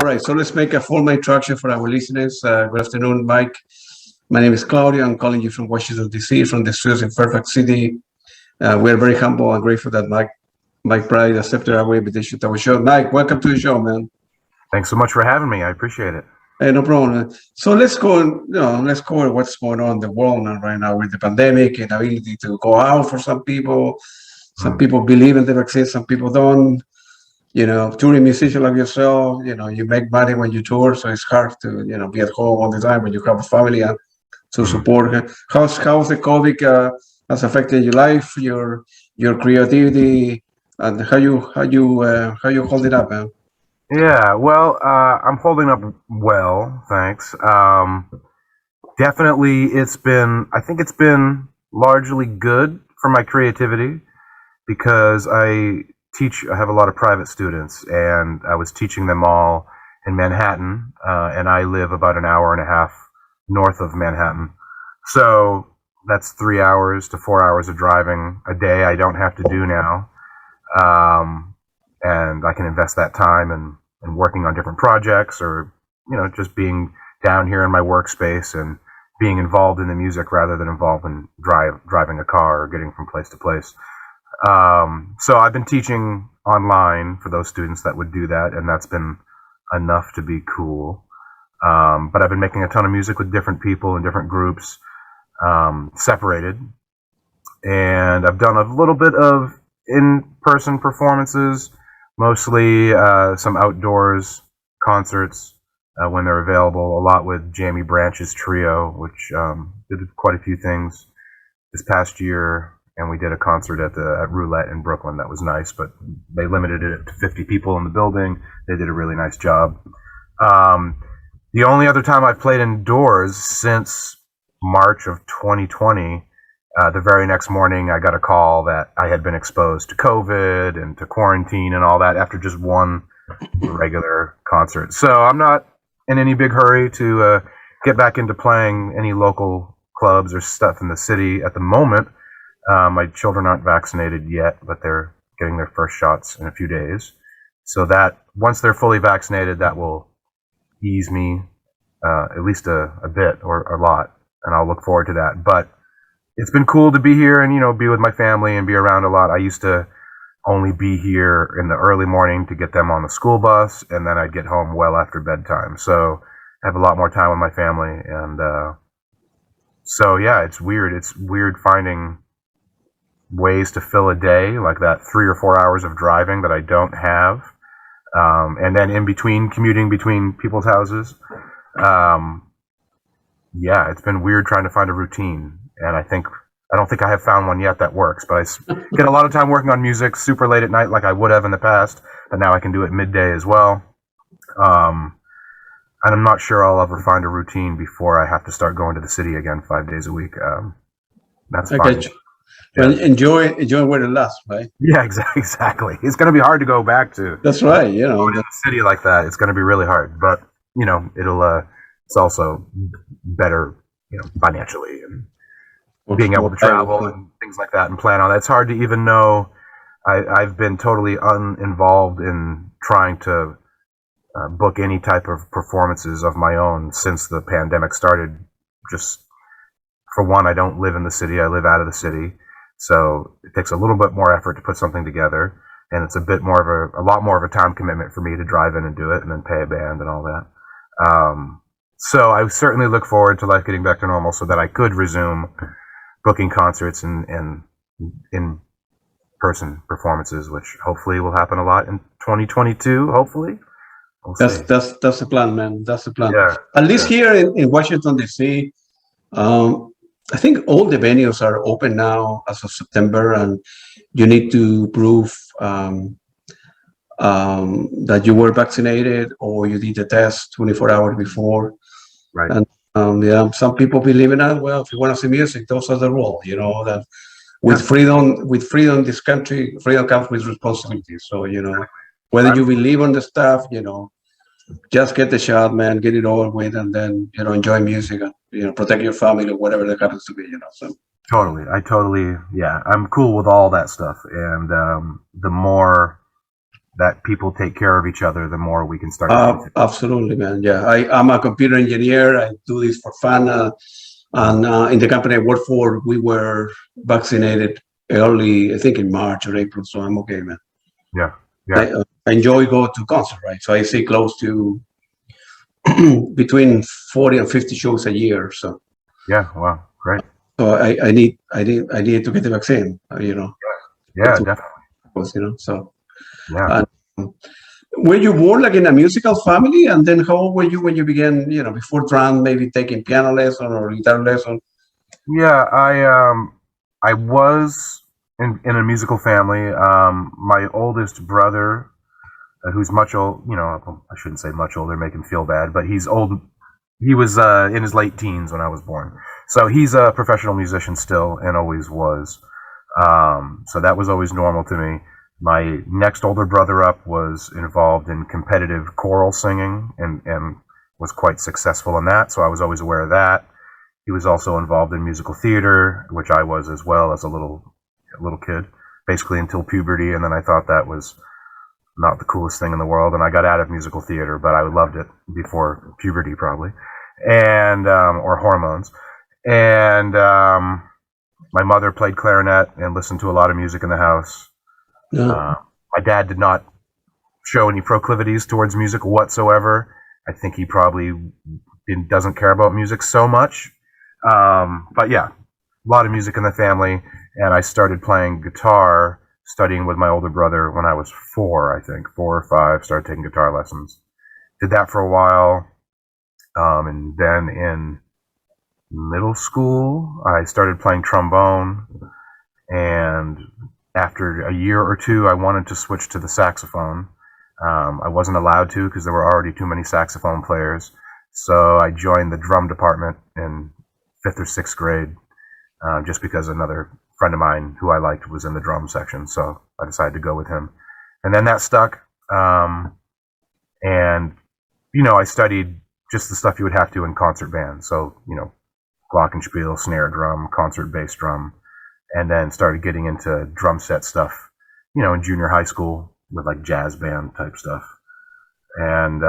All right, so let's make a formal introduction for our listeners. Good afternoon, Mike. My name is Claudio. I'm calling you from Washington, D.C., from the studios in Fairfax City. We are very humble and grateful that Mike Pride accepted our invitation to our show. Mike, welcome to the show, man. Thanks so much for having me. I appreciate it. Hey, no problem. So let's go. Let's cover what's going on in the world now, right now with the pandemic and ability to go out for some people. Some people believe in the vaccine, some people don't. Touring musician like yourself, you make money when you tour, so it's hard to, be at home all the time when you have a family and to support. How's the COVID has affected your life, your creativity, and how you hold it up, man? Yeah, well, I'm holding up well, thanks. Definitely, I think it's been largely good for my creativity because I have a lot of private students, and I was teaching them all in Manhattan, and I live about an hour and a half north of Manhattan. So that's 3 hours to 4 hours of driving a day I don't have to do now. And I can invest that time in working on different projects or, just being down here in my workspace and being involved in the music rather than involved in driving a car or getting from place to place. So I've been teaching online for those students that would do that, and that's been enough to be cool. But I've been making a ton of music with different people in different groups, separated. And I've done a little bit of in-person performances, mostly some outdoors concerts when they're available, a lot with Jamie Branch's trio, which did quite a few things this past year. And we did a concert at Roulette in Brooklyn that was nice, but they limited it to 50 people in the building. They did a really nice job. The only other time I've played indoors since March of 2020, the very next morning I got a call that I had been exposed to COVID and to quarantine and all that after just one regular concert. So I'm not in any big hurry to get back into playing any local clubs or stuff in the city at the moment. My children aren't vaccinated yet, but they're getting their first shots in a few days. So that once they're fully vaccinated, that will ease me at least a bit or a lot, and I'll look forward to that. But it's been cool to be here and, be with my family and be around a lot. I used to only be here in the early morning to get them on the school bus, and then I'd get home well after bedtime. So I have a lot more time with my family. And so, yeah, it's weird. It's weird finding ways to fill a day like that 3 or 4 hours of driving that I don't have. And then in between, commuting between people's houses. Yeah, it's been weird trying to find a routine. And I don't think I have found one yet that works, but I get a lot of time working on music super late at night like I would have in the past, but now I can do it midday as well. And I'm not sure I'll ever find a routine before I have to start going to the city again 5 days a week. That's fine. Well, enjoy where it lasts, right? Yeah, exactly. It's going to be hard to go back to. That's right. Going to the city like that. It's going to be really hard, but it's also better, financially and being able to travel and things like that and plan on that. It's hard to even know. I've been totally uninvolved in trying to book any type of performances of my own since the pandemic started. Just for one, I don't live in the city. I live out of the city. So it takes a little bit more effort to put something together, and it's a lot more of a time commitment for me to drive in and do it and then pay a band and all that. So I certainly look forward to life getting back to normal so that I could resume booking concerts and in-person performances, which hopefully will happen a lot in 2022, hopefully. That's the plan, man. That's the plan. Yeah, At least here in Washington, D.C., I think all the venues are open now as of September, and you need to prove that you were vaccinated or you did the test 24 hours before. right. And some people believe in that. Well, if you want to see music, those are the rules. That with freedom, this country, freedom comes with responsibility. So whether you believe on the stuff, just get the shot, man, get it over with, and then enjoy music and protect your family or whatever that happens to be. So Totally, yeah, I'm cool with all that stuff, and the more that people take care of each other, the more we can start. Absolutely, man. Yeah, I'm a computer engineer. I do this for fun. And in the company I work for, we were vaccinated early, I think in March or April. So I'm okay, man. Yeah, yeah. I enjoy going to concert, right? So I see close to between 40 and 50 shows a year. So yeah, wow, great. So I need to get the vaccine. Yeah, definitely. So yeah. Were you born like in a musical family, and then how old were you when you began? Before drum, maybe taking piano lesson or guitar lesson. Yeah, I was in a musical family. My oldest brother, who's much old, I shouldn't say much older, make him feel bad, but he's old. He was in his late teens when I was born. So he's a professional musician still and always was. So that was always normal to me. My next older brother up was involved in competitive choral singing and was quite successful in that. So I was always aware of that. He was also involved in musical theater, which I was as well as a little kid, basically until puberty. And then I thought that was not the coolest thing in the world, and I got out of musical theater, but I loved it before puberty probably, and or hormones. And my mother played clarinet and listened to a lot of music in the house. Yeah. My dad did not show any proclivities towards music whatsoever. I think he probably doesn't care about music so much. But yeah, a lot of music in the family, and I started playing guitar, studying with my older brother when I was 4, I think, 4 or 5, started taking guitar lessons. Did that for a while. And then in middle school, I started playing trombone. And after a year or 2, I wanted to switch to the saxophone. I wasn't allowed to because there were already too many saxophone players. So I joined the drum department in 5th or 6th grade, just because another friend of mine who I liked was in the drum section, so I decided to go with him. And then that stuck. And, I studied just the stuff you would have to in concert band. So, glockenspiel, snare drum, concert bass drum, and then started getting into drum set stuff, in junior high school with like jazz band type stuff. And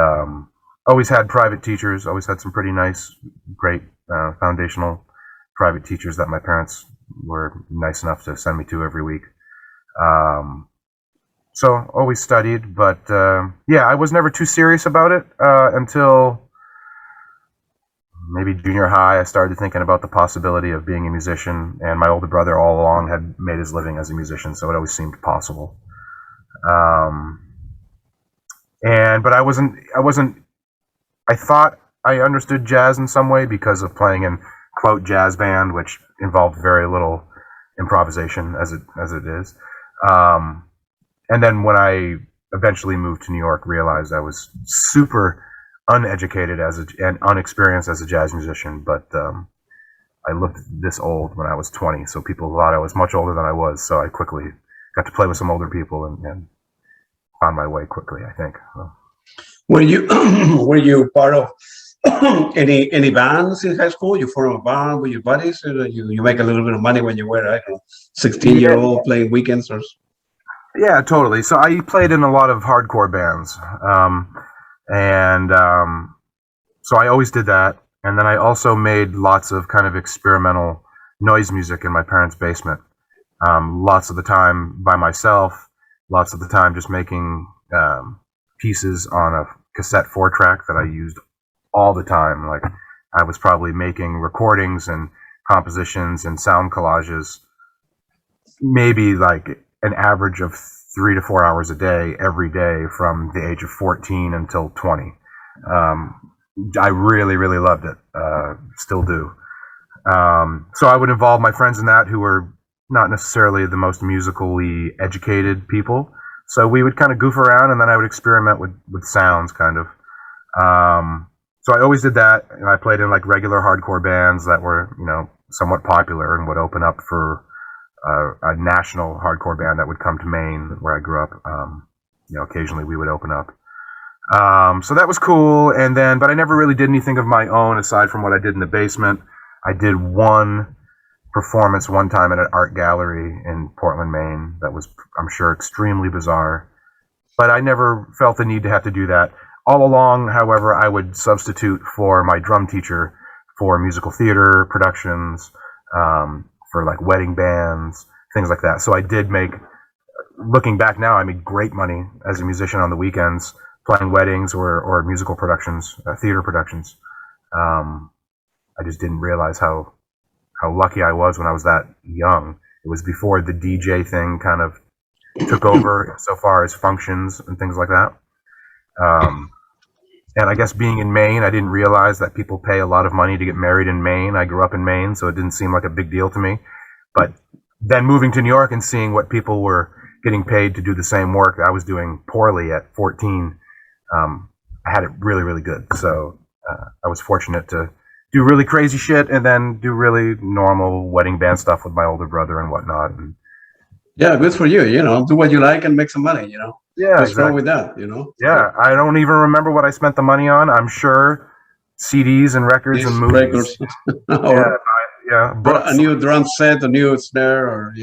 always had private teachers, always had some pretty nice, great foundational private teachers that my parents were nice enough to send me to every week. So always studied, but I was never too serious about it until maybe junior high. I started thinking about the possibility of being a musician, and my older brother all along had made his living as a musician, so it always seemed possible. But I wasn't. I thought I understood jazz in some way because of playing in quote jazz band, which involved very little improvisation as it is. And then when I eventually moved to New York, realized I was super uneducated and unexperienced as a jazz musician. But I looked this old when I was 20, so people thought I was much older than I was. So I quickly got to play with some older people and found my way quickly, I think. So. Were you part of any bands in high school? You form a band with your buddies? You make a little bit of money when you were, I don't know, 16-year-old playing weekends or? Yeah, totally. So I played in a lot of hardcore bands, so I always did that. And then I also made lots of kind of experimental noise music in my parents' basement. Lots of the time by myself, lots of the time just making pieces on a cassette 4-track that I used all the time. Like I was probably making recordings and compositions and sound collages, maybe like an average of 3 to 4 hours a day, every day from the age of 14 until 20. I really, really loved it. Still do. So I would involve my friends in that who were not necessarily the most musically educated people. So we would kind of goof around, and then I would experiment with sounds, kind of. So I always did that, and I played in like regular hardcore bands that were, somewhat popular and would open up for a national hardcore band that would come to Maine, where I grew up. Occasionally we would open up. So that was cool, but I never really did anything of my own aside from what I did in the basement. I did one performance one time at an art gallery in Portland, Maine that was, I'm sure, extremely bizarre. but I never felt the need to have to do that. All along, however, I would substitute for my drum teacher for musical theater productions, for like wedding bands, things like that. So I did make, looking back now, I made great money as a musician on the weekends, playing weddings or musical productions, theater productions. I just didn't realize how lucky I was when I was that young. It was before the DJ thing kind of took over so far as functions and things like that. And I guess being in Maine, I didn't realize that people pay a lot of money to get married in Maine. I grew up in Maine, so it didn't seem like a big deal to me. But then moving to New York and seeing what people were getting paid to do the same work I was doing poorly at 14, I had it really, really good. So I was fortunate to do really crazy shit and then do really normal wedding band stuff with my older brother and whatnot. And yeah, good for you. Do what you like and make some money. yeah, What's wrong exactly. with that? Yeah, I don't even remember what I spent the money on. I'm sure CDs and records and movies. Records. Yeah, books. A new drum set, a new snare, or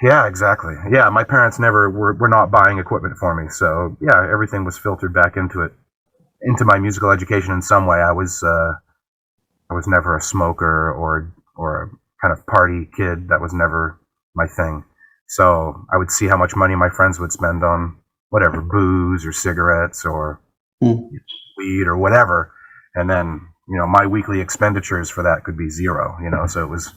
Yeah, exactly. Yeah, my parents never were not buying equipment for me, so yeah, everything was filtered back into my musical education in some way. I was never a smoker or a kind of party kid. That was never my thing. So I would see how much money my friends would spend on whatever, booze or cigarettes or weed or whatever, and then my weekly expenditures for that could be zero. So it was,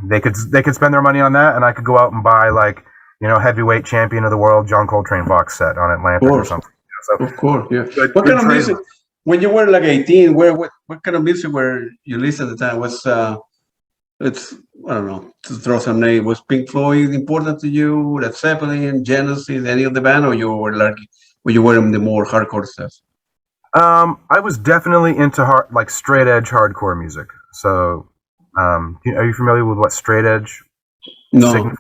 they could spend their money on that, and I could go out and buy like heavyweight champion of the world John Coltrane box set on Atlantic or something. So, of course, yeah. What kind of music? When you were like 18, what kind of music were you listening at the time? Was I don't know, to throw some name, was Pink Floyd important to you? Led Zeppelin, Genesis, any of the band, or you were in the more hardcore stuff? I was definitely into like straight edge hardcore music. So, are you familiar with what straight edge signifies?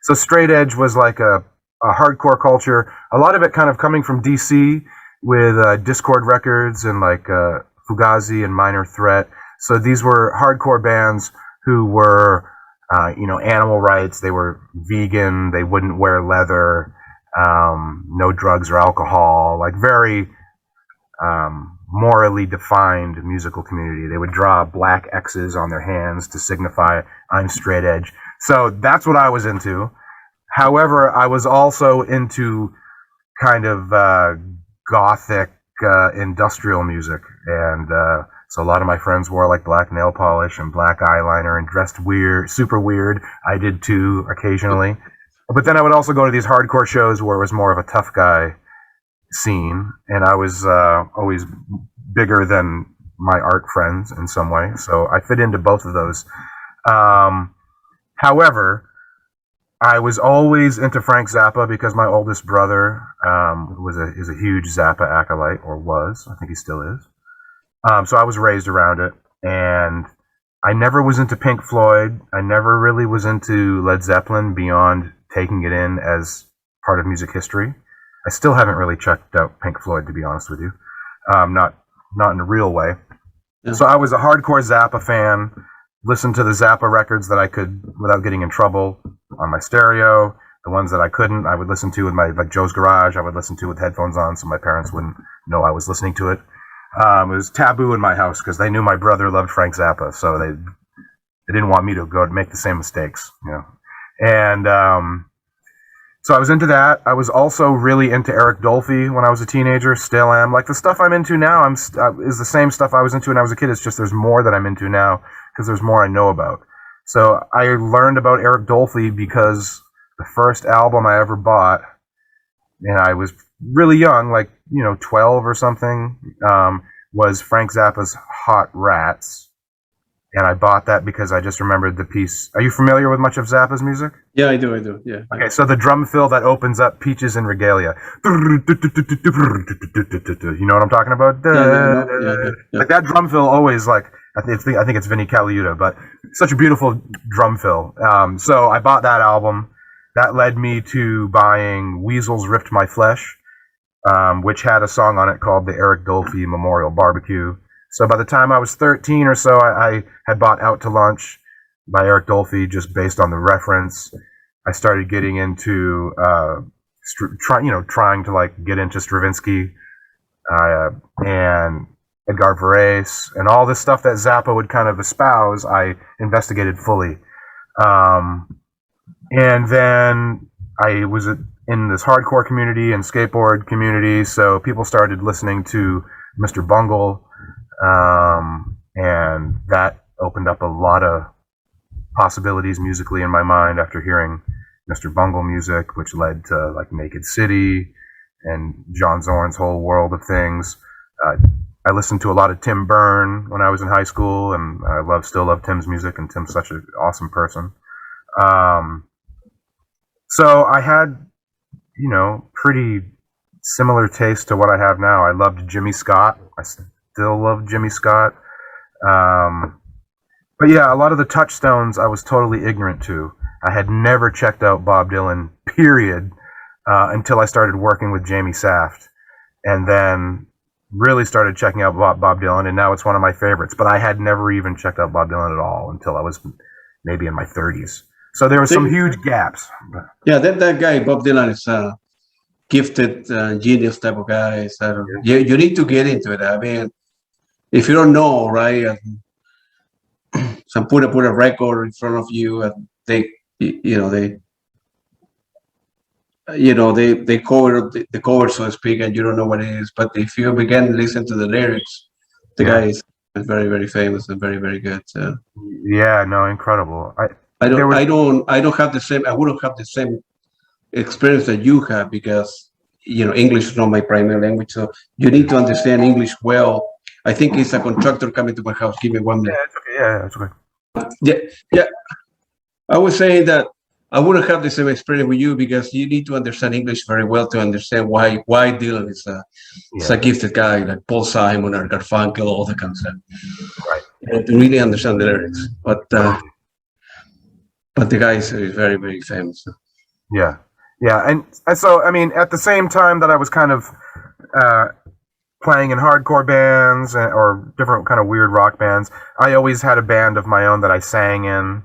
So straight edge was like a hardcore culture. A lot of it kind of coming from DC with Discord Records and like Fugazi and Minor Threat. So these were hardcore bands who were, animal rights. They were vegan. They wouldn't wear leather. No drugs or alcohol. Like very morally defined musical community. They would draw black X's on their hands to signify I'm straight edge. So that's what I was into. However, I was also into kind of gothic industrial music, and so a lot of my friends wore like black nail polish and black eyeliner and dressed weird, super weird. I did too occasionally. But then I would also go to these hardcore shows where it was more of a tough guy scene, and I was always bigger than my art friends in some way, so I fit into both of those. However, I was always into Frank Zappa because my oldest brother is a huge Zappa acolyte, or was. I think he still is. So I was raised around it, and I never was into Pink Floyd. I never really was into Led Zeppelin beyond taking it in as part of music history. I still haven't really checked out Pink Floyd, to be honest with you. Not in a real way. Yeah. So I was a hardcore Zappa fan, listened to the Zappa records that I could without getting in trouble on my stereo. The ones that I couldn't, I would listen to with like Joe's Garage. I would listen to with headphones on so my parents wouldn't know I was listening to it. It was taboo in my house because they knew my brother loved Frank Zappa, so they didn't want me to go make the same mistakes, And so I was into that. I was also really into Eric Dolphy when I was a teenager. Still am. Like the stuff I'm into now, is the same stuff I was into when I was a kid. It's just there's more that I'm into now because there's more I know about. So I learned about Eric Dolphy because the first album I ever bought, and I was really young, like 12 or something, was Frank Zappa's Hot Rats. And I bought that because I just remembered the piece. Are you familiar with much of Zappa's music? Yeah, I do. Yeah. Okay, so the drum fill that opens up Peaches and Regalia. You know what I'm talking about? Yeah. Like that drum fill always, like, I think it's Vinnie Colaiuta, but such a beautiful drum fill. So I bought that album. That led me to buying Weasels Ripped My Flesh, which had a song on it called the Eric Dolphy Memorial Barbecue. So by the time I was 13 or so, I had bought Out to Lunch by Eric Dolphy just based on the reference. I started getting into trying to like get into Stravinsky and Edgar Varese and all this stuff that Zappa would kind of espouse. I investigated fully, and then I was in this hardcore community and skateboard community, so people started listening to Mr. Bungle, and that opened up a lot of possibilities musically in my mind after hearing Mr. Bungle music, which led to like Naked City and John Zorn's whole world of things. I listened to a lot of Tim Byrne when I was in high school, and I still love Tim's music, and Tim's such an awesome person. So I had, pretty similar taste to what I have now. I loved Jimmy Scott. I still love Jimmy Scott. But yeah, a lot of the touchstones I was totally ignorant to. I had never checked out Bob Dylan, period, until I started working with Jamie Saft, and then really started checking out Bob Dylan, and now it's one of my favorites. But I had never even checked out Bob Dylan at all until I was maybe in my 30s. So there were some huge gaps. Yeah, that guy, Bob Dylan, is a gifted, genius type of guy. So you need to get into it. I mean, if you don't know, right, some put a record in front of you, and they cover the cover, so to speak, and you don't know what it is. But if you begin to listen to the lyrics, the guy is very, very famous and very, very good. So. Yeah, no, incredible. I don't have the same. I wouldn't have the same experience that you have because English is not my primary language. So you need to understand English well. I think it's a contractor coming to my house. Give me 1 minute. Yeah, it's okay. Yeah. I was saying that I wouldn't have the same experience with you because you need to understand English very well to understand why Dylan is a gifted guy like Paul Simon or Garfunkel, all that kind of stuff. Right. To really understand the lyrics, but the guy is very, very famous. Yeah, and so I mean, at the same time that I was kind of playing in hardcore bands or different kind of weird rock bands, I always had a band of my own that I sang in,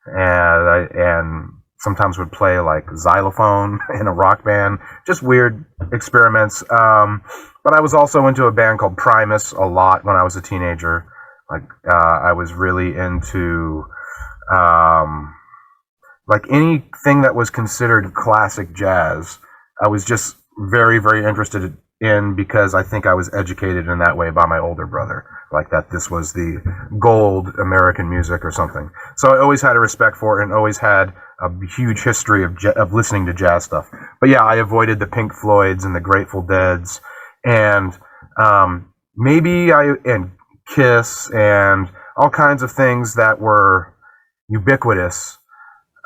and sometimes would play like xylophone in a rock band, just weird experiments. But I was also into a band called Primus a lot when I was a teenager. Like I was really into like anything that was considered classic jazz. I was just very, very interested in because I think I was educated in that way by my older brother, like that this was the gold American music or something. So I always had a respect for it and always had a huge history of listening to jazz stuff. But yeah, I avoided the Pink Floyds and the Grateful Deads and and Kiss and all kinds of things that were ubiquitous.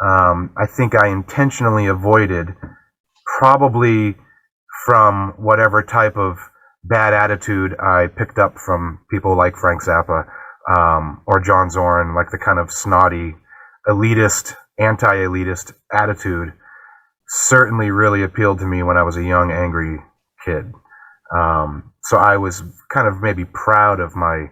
I think I intentionally avoided, probably from whatever type of bad attitude I picked up from people like Frank Zappa or John Zorn, like the kind of snotty, elitist, anti-elitist attitude certainly really appealed to me when I was a young, angry kid. So I was kind of maybe proud of my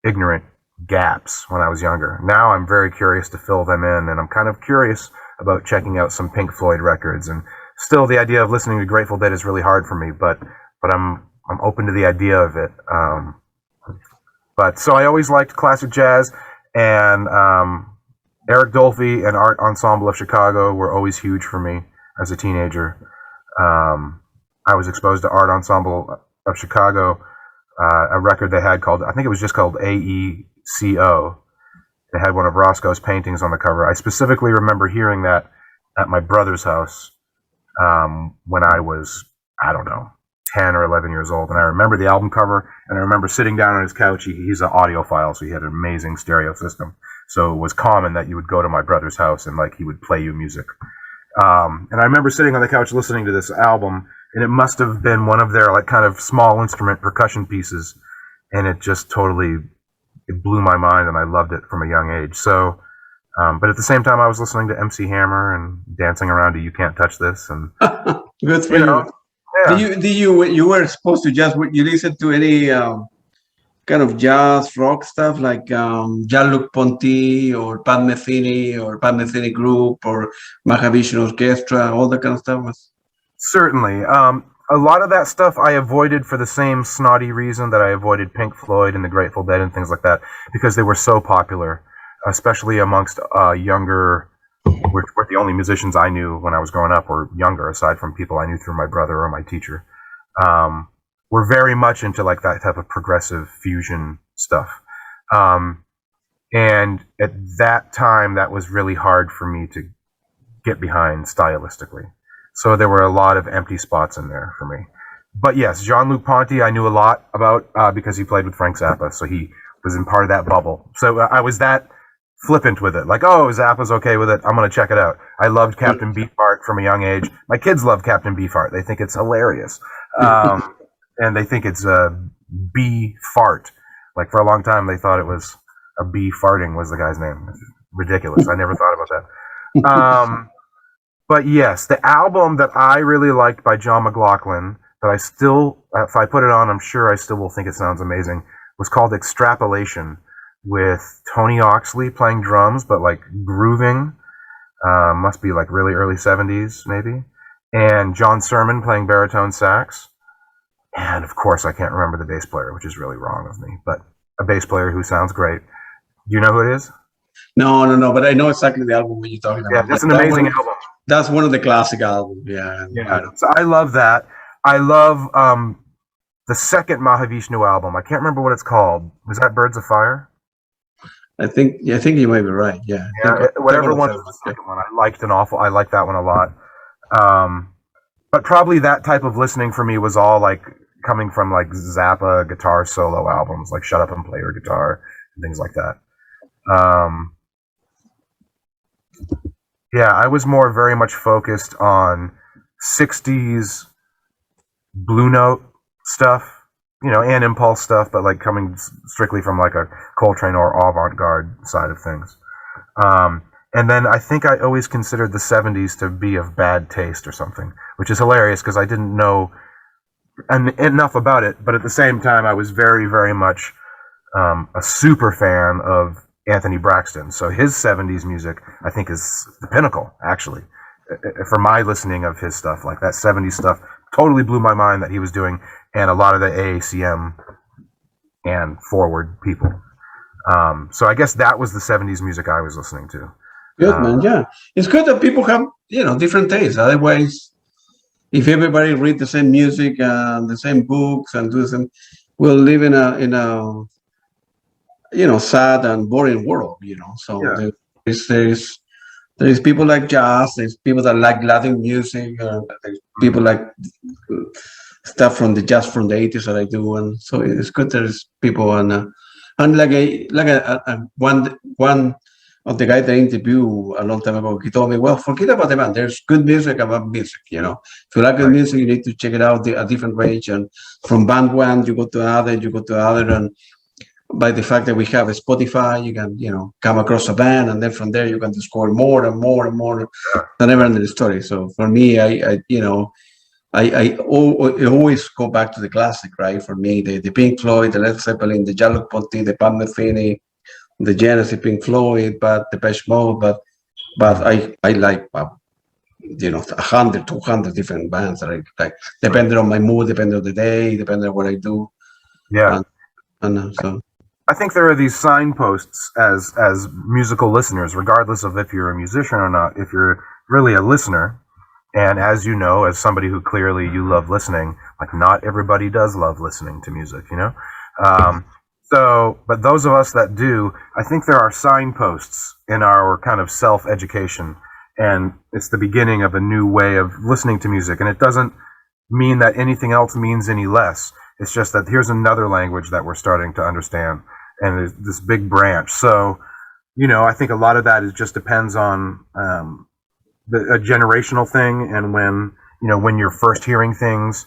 ignorant gaps when I was younger. Now I'm very curious to fill them in, and I'm kind of curious about checking out some Pink Floyd records. And still, the idea of listening to Grateful Dead is really hard for me, but I'm open to the idea of it. But so I always liked classic jazz, and Eric Dolphy and Art Ensemble of Chicago were always huge for me as a teenager. I was exposed to Art Ensemble of Chicago, a record they had called, I think it was just called AECO. They had one of Roscoe's paintings on the cover. I specifically remember hearing that at my brother's house when I was, 10 or 11 years old. And I remember the album cover, and I remember sitting down on his couch. He's an audiophile, so he had an amazing stereo system. So it was common that you would go to my brother's house and he would play you music. And I remember sitting on the couch listening to this album, and it must have been one of their kind of small instrument percussion pieces, and it just totally blew my mind, and I loved it from a young age. So, but at the same time, I was listening to MC Hammer and dancing around to "You Can't Touch This," and good for you. Yeah. You were supposed to you listen to any kind of jazz rock stuff like Jean-Luc Ponty or Pat Metheny Group or Mahavishnu Orchestra, all that kind of stuff? Certainly. A lot of that stuff I avoided for the same snotty reason that I avoided Pink Floyd and the Grateful Dead and things like that, because they were so popular, especially amongst younger, which were the only musicians I knew when I was growing up, or younger, aside from people I knew through my brother or my teacher. Were very much into like that type of progressive fusion stuff. And at that time, that was really hard for me to get behind stylistically. So there were a lot of empty spots in there for me. But yes, Jean-Luc Ponty I knew a lot about because he played with Frank Zappa, so he was in part of that bubble. So I was that flippant with it. Like, oh, Zappa's okay with it, I'm going to check it out. I loved Captain Beefheart from a young age. My kids love Captain Beefheart. They think it's hilarious. And they think it's a bee fart. Like, for a long time, they thought it was a bee farting was the guy's name. It's ridiculous. I never thought about that. But yes, the album that I really liked by John McLaughlin, that I still, if I put it on, I'm sure I still will think it sounds amazing, was called Extrapolation, with Tony Oxley playing drums, but like grooving. Must be like really early 70s, maybe. And John Sermon playing baritone sax. And of course, I can't remember the bass player, which is really wrong of me, but a bass player who sounds great. Do you know who it is? No, but I know exactly the album when you're talking about. Yeah, that's an amazing album. That's one of the classic albums. Yeah. So I love that. I love the second Mahavishnu album. I can't remember what it's called. Was that Birds of Fire? I think you might be right. Yeah. Whatever one was the second one. I liked that one a lot. But probably that type of listening for me was all like coming from like Zappa guitar solo albums, like Shut Up and Play Your Guitar and things like that. Yeah, I was more very much focused on 60s Blue Note stuff, and Impulse stuff, but like coming strictly from like a Coltrane or avant-garde side of things. And then I think I always considered the 70s to be of bad taste or something, which is hilarious because I didn't know enough about it, but at the same time I was very, very much a super fan of Anthony Braxton. So his 70s music, I think, is the pinnacle, actually. For my listening of his stuff, like that 70s stuff, totally blew my mind that he was doing, and a lot of the AACM and forward people. So I guess that was the 70s music I was listening to. Good, man, yeah. It's good that people have, different tastes. Otherwise, if everybody read the same music and the same books and do the same, we'll live in a sad and boring world, So Yeah. there's people like jazz, there's people that like Latin music, there's people like stuff from the 80s that I do, and so it's good there's people and one of the guys that I interviewed a long time ago, he told me, well, forget about the band. There's good music about music, If you like good music, you need to check it out, a different range, and from band one, you go to another, and by the fact that we have a Spotify, you can, come across a band, and then from there you can discover more and more and more than ever in the story. So for me, I always go back to the classic, right? For me, the Pink Floyd, the Led Zeppelin, the Jean-Luc Ponty, the Pat Metheny, the Genesis, Pink Floyd, but the Depeche Mode, but I like 100, 200 different bands that I like, depending on my mood, depending on the day, depending on what I do. Yeah. And so I think there are these signposts as musical listeners, regardless of if you're a musician or not. If you're really a listener, and as you know, as somebody who clearly you love listening, like not everybody does love listening to music, but those of us that do, I think there are signposts in our kind of self-education, and it's the beginning of a new way of listening to music, and it doesn't mean that anything else means any less. It's just that here's another language that we're starting to understand, and there's this big branch. So, I think a lot of that just depends on a generational thing, and when you're first hearing things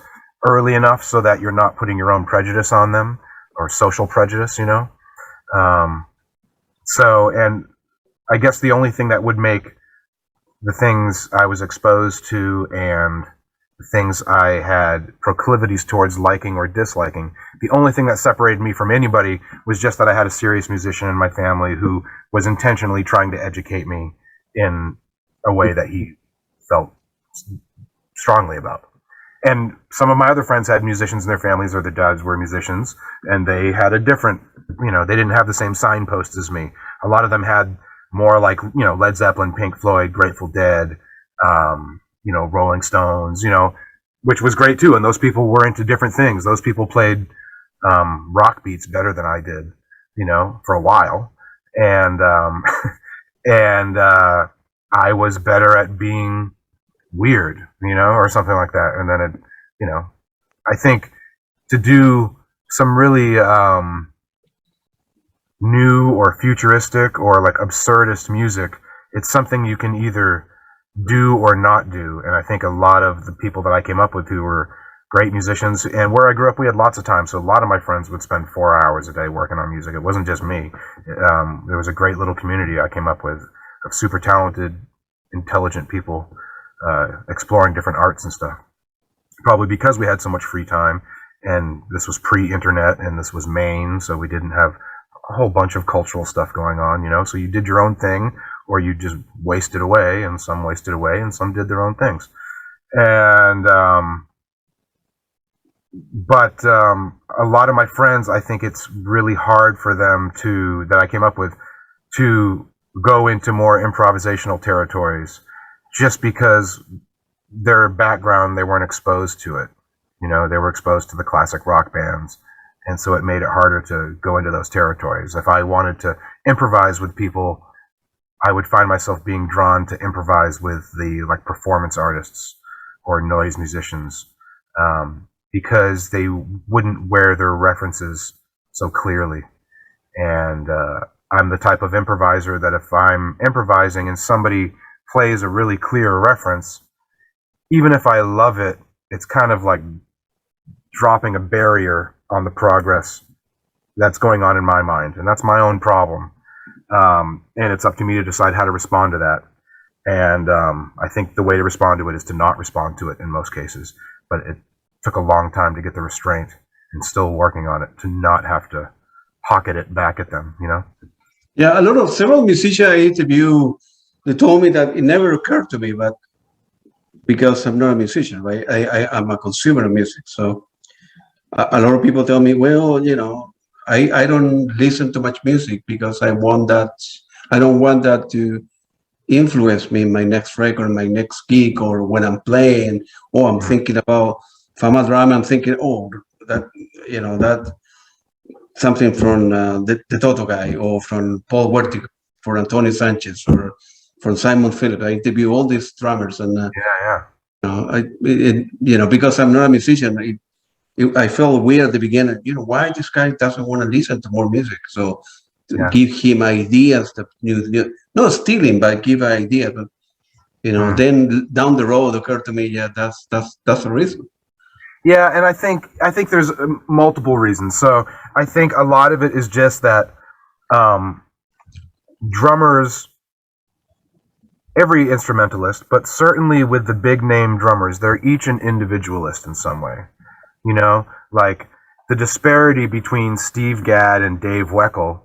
early enough so that you're not putting your own prejudice on them, or social prejudice, So, and I guess the only thing that would make the things I was exposed to and the things I had proclivities towards liking or disliking, the only thing that separated me from anybody was just that I had a serious musician in my family who was intentionally trying to educate me in a way that he felt strongly about. And some of my other friends had musicians in their families, or their dads were musicians, and they had a different, they didn't have the same signposts as me. A lot of them had more like, Led Zeppelin, Pink Floyd, Grateful Dead, Rolling Stones, which was great too. And those people were into different things. Those people played rock beats better than I did, for a while. And I was better at being weird, or something like that. And then I think to do some really new or futuristic or like absurdist music, it's something you can either do or not do. And I think a lot of the people that I came up with who were great musicians, and where I grew up, we had lots of time. So a lot of my friends would spend 4 hours a day working on music. It wasn't just me. There was a great little community I came up with of super talented, intelligent people exploring different arts and stuff. Probably because we had so much free time, and this was pre-internet, and this was Maine, so we didn't have a whole bunch of cultural stuff going on, so you did your own thing, or you just wasted away, and some wasted away, and some did their own things. And but a lot of my friends, I think it's really hard for them that I came up with, to go into more improvisational territories, just because their background, they weren't exposed to it. They were exposed to the classic rock bands. And so it made it harder to go into those territories. If I wanted to improvise with people, I would find myself being drawn to improvise with the like performance artists or noise musicians, because they wouldn't wear their references so clearly. And I'm the type of improviser that if I'm improvising and somebody plays a really clear reference, even if I love it, it's kind of like dropping a barrier on the progress that's going on in my mind. And that's my own problem. And it's up to me to decide how to respond to that. And I think the way to respond to it is to not respond to it in most cases. But it took a long time to get the restraint, and still working on it, to not have to pocket it back at them, Yeah, several musicians I interview, they told me that it never occurred to me, but because I'm not a musician, right? I'm a consumer of music. So a lot of people tell me, well, I don't listen to much music because I don't want that to influence me in my next record, my next gig, or when I'm playing, or I'm thinking about, if I'm a drummer, I'm thinking, that something from the Toto guy, or from Paul Vertigo, for Antonio Sanchez, or from Simon Phillips. I interview all these drummers, and because I'm not a musician, I felt weird at the beginning. Why this guy doesn't want to listen to more music? So give him ideas, not stealing, but give an idea. But then down the road occurred to me, that's the reason. Yeah, and I think there's multiple reasons. So I think a lot of it is just that drummers, every instrumentalist, but certainly with the big name drummers, they're each an individualist in some way. Like the disparity between Steve Gadd and Dave Weckl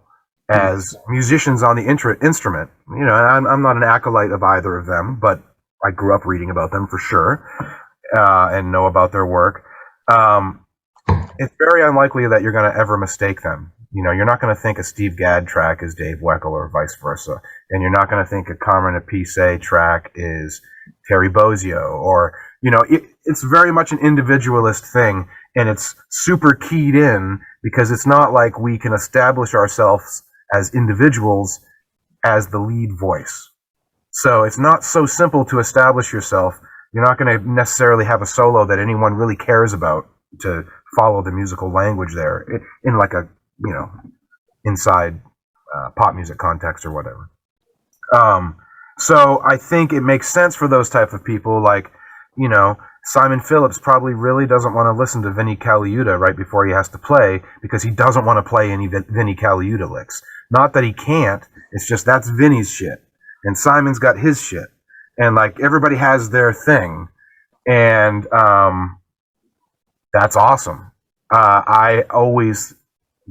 as musicians on the instrument. I'm not an acolyte of either of them, but I grew up reading about them for sure, and know about their work. It's very unlikely that you're going to ever mistake them. You're not going to think a Steve Gadd track is Dave Weckl, or vice versa. And you're not going to think a Carmen Appice track is Terry Bozzio, or, it's very much an individualist thing, and it's super keyed in, because it's not like we can establish ourselves as individuals as the lead voice. So it's not so simple to establish yourself. You're not going to necessarily have a solo that anyone really cares about to follow the musical language there in like a, inside pop music context or whatever. So I think it makes sense for those type of people, like, Simon Phillips probably really doesn't want to listen to Vinnie Colaiuta right before he has to play, because he doesn't want to play any Vinnie Colaiuta licks. Not that he can't, it's just that's Vinnie's shit. And Simon's got his shit. And like everybody has their thing. And that's awesome.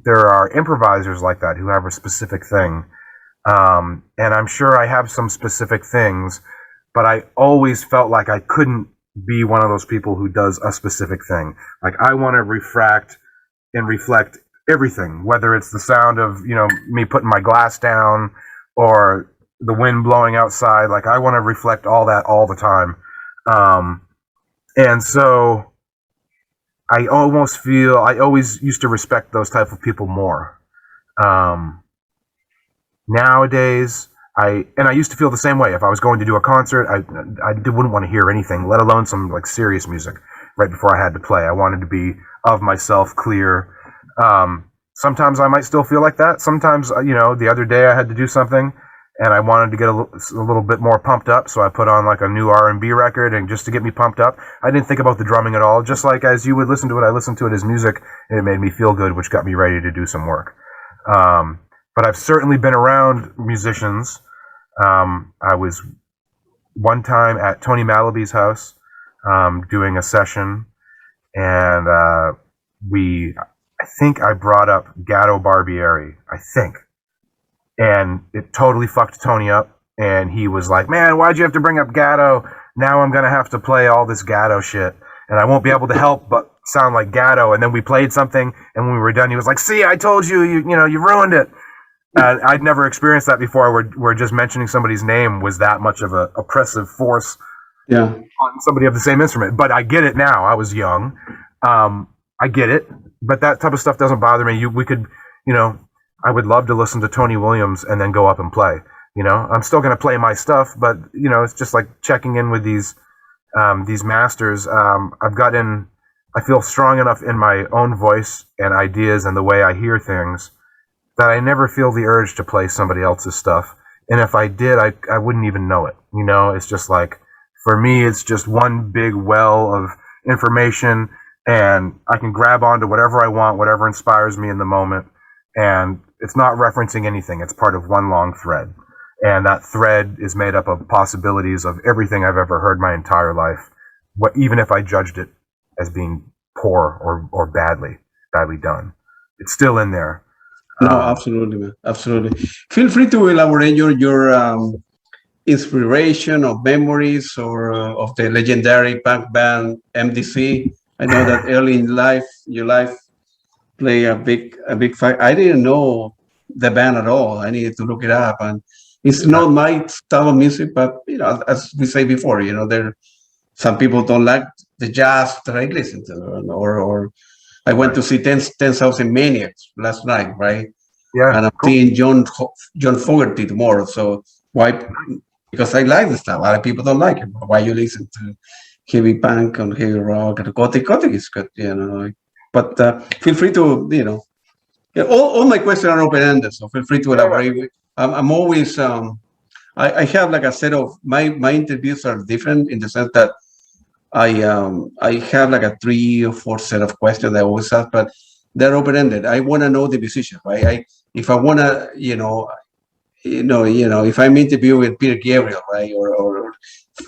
There are improvisers like that who have a specific thing. And I'm sure I have some specific things, but I always felt like I couldn't be one of those people who does a specific thing. Like, I want to refract and reflect everything, whether it's the sound of, me putting my glass down or the wind blowing outside. Like, I want to reflect all that all the time. And so I always used to respect those type of people more. Nowadays, I used to feel the same way. If I was going to do a concert, I wouldn't want to hear anything, let alone some like serious music right before I had to play. I wanted to be of myself, clear. Sometimes I might still feel like that. Sometimes, the other day I had to do something and I wanted to get a little bit more pumped up, so I put on like a new R&B record, and just to get me pumped up. I didn't think about the drumming at all. Just like as you would listen to it, I listened to it as music, and it made me feel good, which got me ready to do some work. But I've certainly been around musicians. I was one time at Tony Malaby's house doing a session, and I think I brought up Gatto Barbieri, I think. And it totally fucked Tony up, and he was like, "Man, why'd you have to bring up Gatto? Now I'm going to have to play all this Gatto shit, and I won't be able to help but sound like Gatto." And then we played something, and when we were done, he was like, "See, I told you, you ruined it." I'd never experienced that before, where just mentioning somebody's name was that much of a oppressive force on somebody of the same instrument. But I get it now. I was young. I get it. But that type of stuff doesn't bother me. We could, I would love to listen to Tony Williams and then go up and play. I'm still going to play my stuff, but, it's just like checking in with these masters. I feel strong enough in my own voice and ideas and the way I hear things that I never feel the urge to play somebody else's stuff. And if I did, I wouldn't even know it. It's just like, for me, it's just one big well of information, and I can grab onto whatever I want, whatever inspires me in the moment. And it's not referencing anything. It's part of one long thread. And that thread is made up of possibilities of everything I've ever heard my entire life, even if I judged it as being poor or badly done. It's still in there. No, absolutely, man. Absolutely. Feel free to elaborate your inspiration of memories or of the legendary punk band MDC. I know that early in your life play a big fight. I didn't know the band at all. I needed to look it up, and it's not my style of music. But as we say before, there some people don't like the jazz that I listen to, or I went to see 10,000 Maniacs last night, right? Yeah. And I'm seeing John Fogerty tomorrow. So why? Because I like the style. A lot of people don't like it. Why you listen to heavy punk and heavy rock and gothic is good, But feel free to, all my questions are open-ended, so feel free to elaborate. I'm always, I have like a set of, my interviews are different in the sense that I have like a 3 or 4 set of questions I always ask, but they're open-ended. I want to know the musician, right? If I want to, if I'm interviewing Peter Gabriel, right, or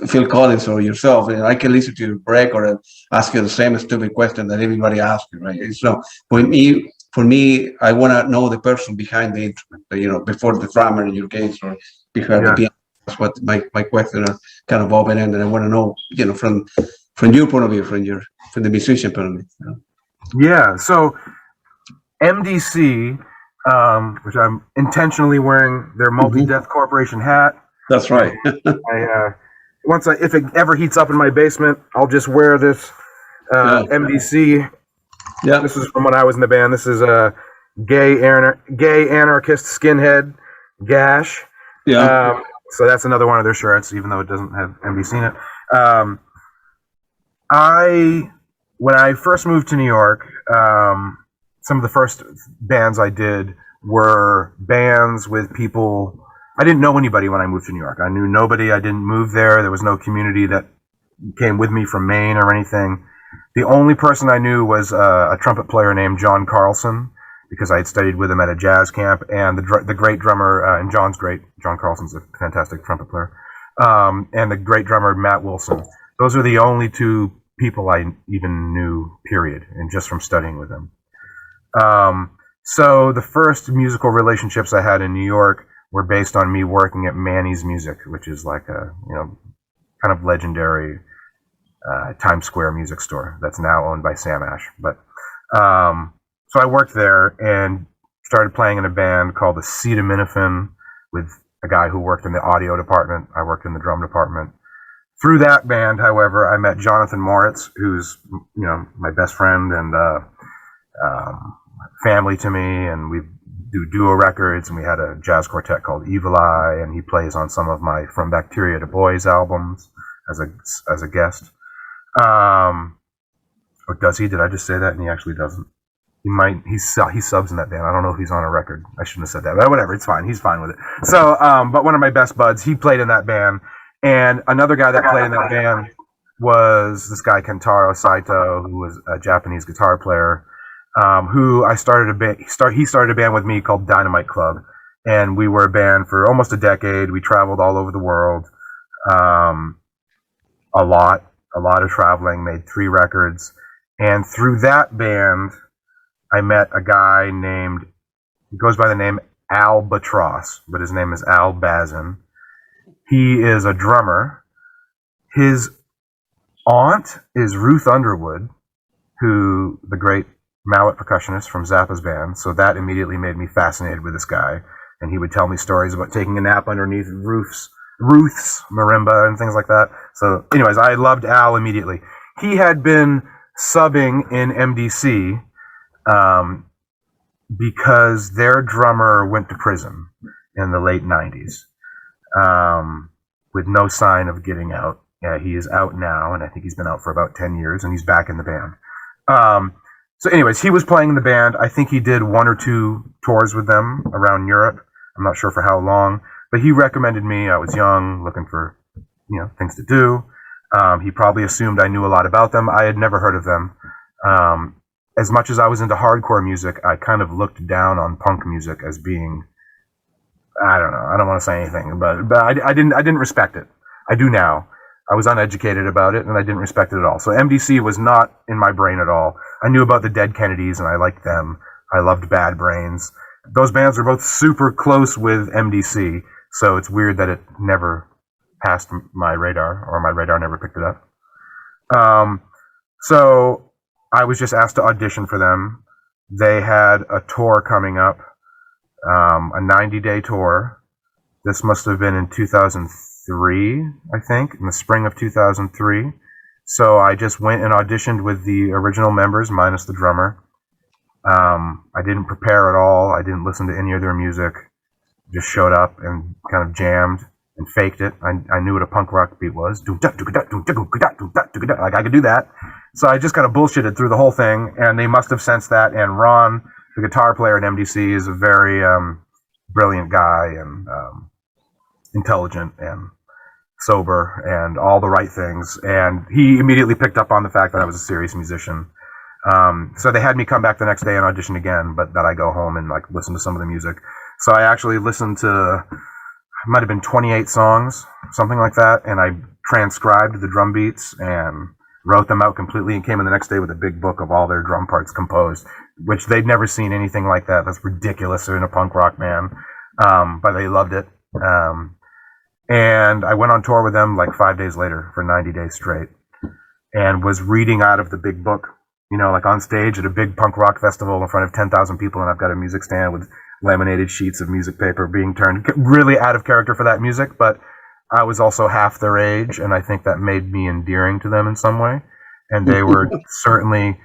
Phil Collins or yourself, I can listen to your break or ask you the same stupid question that everybody asks you, right? So for me, I want to know the person behind the instrument, before the drummer in your case, or behind the piano. That's what my question are kind of open-ended. I want to know, from your point of view, from the musician point of view. Yeah. So MDC, which I'm intentionally wearing their Multi-Death Corporation hat. That's right. If it ever heats up in my basement, I'll just wear this MDC. Yeah. This is from when I was in the band. This is a gay anarchist skinhead gash. Yeah. So that's another one of their shirts, even though it doesn't have MDC in it. When I first moved to New York, some of the first bands I did were bands with people. I didn't know anybody when I moved to New York. I knew nobody. I didn't move there. There was no community that came with me from Maine or anything. The only person I knew was a trumpet player named John Carlson, because I had studied with him at a jazz camp, and the great drummer, and John Carlson's a fantastic trumpet player, and the great drummer Matt Wilson. Those are the only 2 people I even knew, period, and just from studying with them. So the first musical relationships I had in New York were based on me working at Manny's Music, which is like a, kind of legendary Times Square music store that's now owned by Sam Ash. But so I worked there and started playing in a band called the Acetaminophen with a guy who worked in the audio department. I worked in the drum department. Through that band, however, I met Jonathan Moritz, who's my best friend and family to me, and we do duo records, and we had a jazz quartet called Evil Eye, and he plays on some of my From Bacteria to Boys albums as a guest. Or does he? Did I just say that? And he actually doesn't. He might. He subs in that band. I don't know if he's on a record. I shouldn't have said that, but whatever. It's fine. He's fine with it. So, but one of my best buds, he played in that band, and another guy that played in that band was this guy Kentaro Saito, who was a Japanese guitar player, who I started a band. He started a band with me called Dynamite Club, and we were a band for almost a decade. We traveled all over the world, a lot of traveling. Made 3 records, and through that band, I met a guy named, he goes by the name Albatross, but his name is Al Bazin. He is a drummer. His aunt is Ruth Underwood, who, the great mallet percussionist from Zappa's band. So that immediately made me fascinated with this guy. And he would tell me stories about taking a nap underneath Ruth's marimba and things like that. So anyways, I loved Al immediately. He had been subbing in MDC because their drummer went to prison in the late 90s with no sign of getting out. Yeah, he is out now, and I think he's been out for about 10 years, and he's back in the band. So anyways, he was playing in the band. I think he did 1 or 2 tours with them around Europe. I'm not sure for how long, but he recommended me. I was young, looking for things to do. He probably assumed I knew a lot about them. I had never heard of them. As much as I was into hardcore music, I kind of looked down on punk music as being, I don't know, I don't want to say anything, but I didn't respect it. I do now. I was uneducated about it, and I didn't respect it at all. So MDC was not in my brain at all. I knew about the Dead Kennedys, and I liked them. I loved Bad Brains. Those bands were both super close with MDC, so it's weird that it never passed my radar, or my radar never picked it up. So I was just asked to audition for them. They had a tour coming up, a 90-day tour. This must have been in 2003, I think, in the spring of 2003. So I just went and auditioned with the original members, minus the drummer. I didn't prepare at all. I didn't listen to any of their music. Just showed up and kind of jammed and faked it. I knew what a punk rock beat was. Like, I could do that. So I just kind of bullshitted through the whole thing, and they must have sensed that. And Ron, the guitar player at MDC, is a very brilliant guy and intelligent and sober and all the right things. And he immediately picked up on the fact that I was a serious musician. So they had me come back the next day and audition again, but that I go home and like listen to some of the music. So I actually listened to, it might have been 28 songs, something like that, and I transcribed the drum beats and wrote them out completely and came in the next day with a big book of all their drum parts composed, which they'd never seen anything like that. That's ridiculous. They're in a punk rock band, but they loved it. And I went on tour with them like 5 days later for 90 days straight and was reading out of the big book, like on stage at a big punk rock festival in front of 10,000 people, and I've got a music stand with laminated sheets of music paper being turned really out of character for that music, but I was also half their age, and I think that made me endearing to them in some way. And they were certainly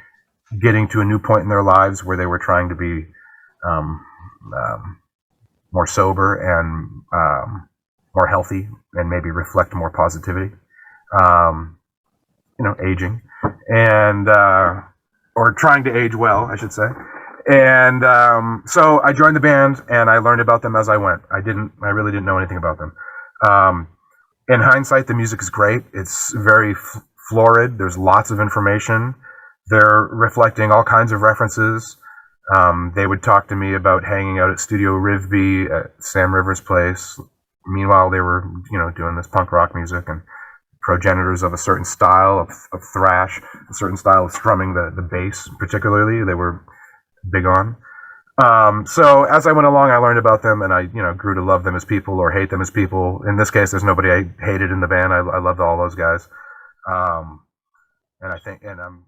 getting to a new point in their lives where they were trying to be more sober and more healthy and maybe reflect more positivity, aging and or trying to age well, I should say. And so I joined the band and I learned about them as I went. I really didn't know anything about them. In hindsight, the music is great. It's very florid. There's lots of information. They're reflecting all kinds of references. They would talk to me about hanging out at Studio Rivby at Sam Rivers' place. Meanwhile, they were, doing this punk rock music and progenitors of a certain style of thrash, a certain style of strumming the bass, particularly, they were big on. So as I went along, I learned about them, and I, grew to love them as people or hate them as people. In this case, there's nobody I hated in the band. I loved all those guys. And I think, and I'm